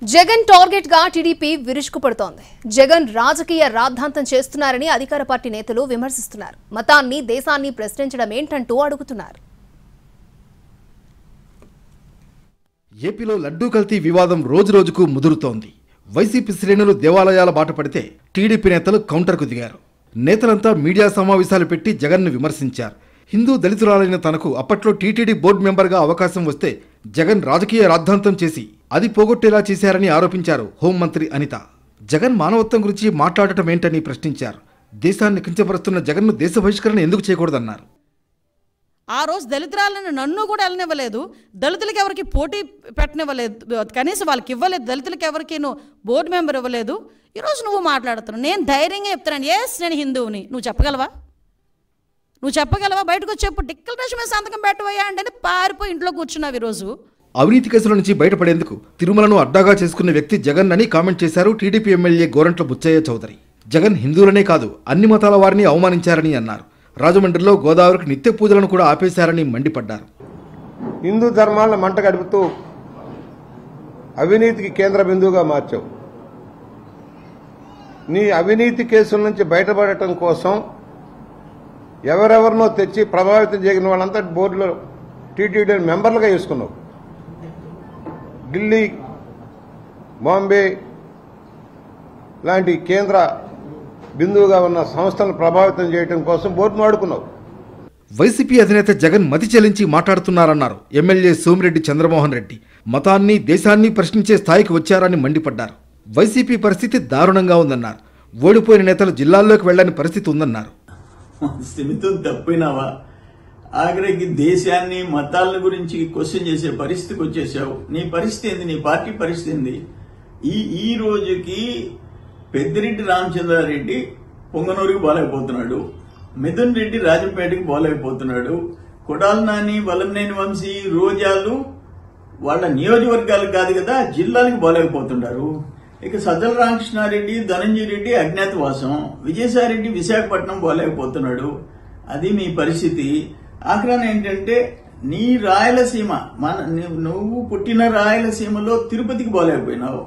Jagan target గా TDP విరుచుకుపడుతోంది. Jagan రాజకీయ రాద్ధాంతం చేస్తున్నారని అధికార పార్టీ నేతలు విమర్శిస్తున్నారు. మతాన్ని, దేశాన్ని ప్రశ్నించడం ఏంటంటూ అడుగుతున్నారు. ఏపీలో లడ్డూ కల్తీ వివాదం రోజురోజుకు ముదురుతోంది. వైసీపీ శ్రేణులు దేవాలయాల బాట పడితే టీడీపీ నేతలు కౌంటర్కు దిగారు. నేతలంతా మీడియా సమావేశాలు పెట్టి జగన్ను విమర్శించారు. హిందూ దళితురాలైన తనకు అప్పట్లో టీటీడీ బోర్డు మెంబర్గా అవకాశం వస్తే జగన్ రాజకీయ రాద్ధాంతం చేసి అది పోగొట్టేలా చేశారని ఆరోపించారు హోంమంత్రి అనిత. జగన్ మానవత్వం గురించి మాట్లాడటం ఏంటని ప్రశ్నించారు. దేశాన్ని కించపరుస్తున్న జగన్ను దేశ బహిష్కరణ ఎందుకు చేయకూడదన్నారు. ఆ రోజు దళితురాలను నన్ను కూడా వెళ్ళనివ్వలేదు, దళితులకి ఎవరికి పోటీ పెట్టనివ్వలేదు, కనీసం వాళ్ళకి ఇవ్వలేదు, దళితులకి ఎవరికి బోర్డు మెంబర్ ఇవ్వలేదు. ఈరోజు నువ్వు మాట్లాడుతున్నావు. నేను ధైర్యంగా చెప్తున్నాను, ఎస్ నేను హిందువుని. నువ్వు చెప్పగలవా? బయటకు వచ్చి చెప్పు, డిక్లరేషన్ మీద సంతకం పెట్టవయ్యా అంటే పారిపోయి ఇంట్లో కూర్చున్నావు. ఈరోజు అవినీతి కేసుల నుంచి బయటపడేందుకు తిరుమలను అడ్డాగా చేసుకున్న వ్యక్తి జగన్ అని కామెంట్ చేశారు టీడీపీ ఎమ్మెల్యే గోరంట్ల బుచ్చయ్య చౌదరి. జగన్ హిందువులనే కాదు అన్ని మతాల వారిని అవమానించారని అన్నారు. రాజమండ్రిలో గోదావరికి నిత్య పూజలను కూడా ఆపేశారని మండిపడ్డారు. హిందూ ధర్మాలను మంట గడుపుతూ అవినీతికి కేంద్ర బిందువుగా మార్చావు. నీ అవినీతి కేసుల నుంచి బయటపడటం కోసం ఎవరెవరినో తెచ్చి ప్రభావితం చేయని వాళ్ళంతా బోర్డులో టీటీడీ మెంబర్లుగా వేసుకున్నావు. ఢిల్లీ, బాంబే లాంటి కేంద్ర బిందువుగా ఉన్న సంస్థలను ప్రభావితం చేయడం కోసం బోర్డును వాడుకున్నావు. వైసీపీ అధినేత జగన్ మతి చెల్లించి మాట్లాడుతున్నారన్నారు ఎమ్మెల్యే సోమిరెడ్డి చంద్రమోహన్ రెడ్డి. మతాన్ని, దేశాన్ని ప్రశ్నించే స్థాయికి వచ్చారని మండిపడ్డారు. వైసీపీ పరిస్థితి దారుణంగా ఉందన్నారు. ఓడిపోయిన నేతలు జిల్లాల్లోకి వెళ్లని పరిస్థితి ఉందన్నారు. స్థిమితం తప్పినావా? ఆఖరికి దేశాన్ని, మతాల గురించి క్వశ్చన్ చేసే పరిస్థితికి వచ్చేసావు. నీ పరిస్థితి ఏంది? నీ పార్టీ పరిస్థితి ఏంది? ఈ రోజుకి పెద్దిరెడ్డి రామచంద్రారెడ్డి పొంగనూరుకి పోలేకపోతున్నాడు, మిథున్ రెడ్డి రాజంపేటకి పోలేకపోతున్నాడు, కొడాలి నాని, వలంనేని వంశీ, రోజాలు వాళ్ళ నియోజకవర్గాలకు కాదు కదా జిల్లాలకు పోలేకపోతున్నారు. ఇక సజ్జల రామకృష్ణారెడ్డి, ధనంజయ రెడ్డి అజ్ఞాతవాసం, విజయసాయిరెడ్డి విశాఖపట్నం పోలేకపోతున్నాడు. అది మీ పరిస్థితి. ఆఖరాన ఏంటంటే నీ రాయలసీమ, నువ్వు పుట్టిన రాయలసీమలో తిరుపతికి పోలేకపోయినావు.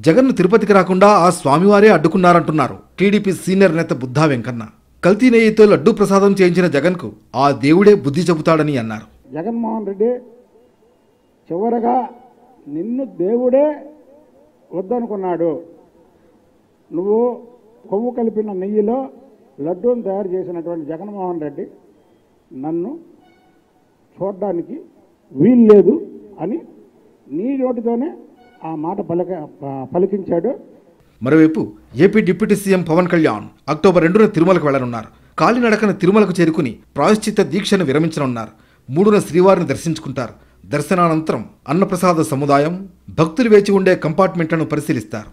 జగన్ను తిరుపతికి రాకుండా ఆ స్వామివారే అడ్డుకున్నారంటున్నారు టీడీపీ సీనియర్ నేత బుద్ధా వెంకన్న. కల్తీ నెయ్యితో లడ్డూ ప్రసాదం చేయించిన జగన్కు ఆ దేవుడే బుద్ధి చెబుతాడని అన్నారు. జగన్మోహన్ రెడ్డి చివరగా నిన్ను దేవుడే వద్దనుకున్నాడు. నువ్వు కొవ్వు కలిపిన నెయ్యిలో లడ్డూను తయారు చేసినటువంటి జగన్మోహన్ రెడ్డి నన్ను చూడడానికి వీల్లేదు అని నీ నోటితోనే ఆ మాట పలికించాడు. మరోవైపు AP deputy CM Pawan Kalyan October 2న తిరుమలకు వెళ్లనున్నారు. కాలినడకన తిరుమలకు చేరుకుని ప్రాయశ్చిత్త దీక్షను విరమించనున్నారు. 3న శ్రీవారిని దర్శించుకుంటారు. దర్శనానంతరం అన్నప్రసాద సముదాయం, భక్తులు వేచి ఉండే కంపార్ట్మెంట్లను పరిశీలిస్తారు.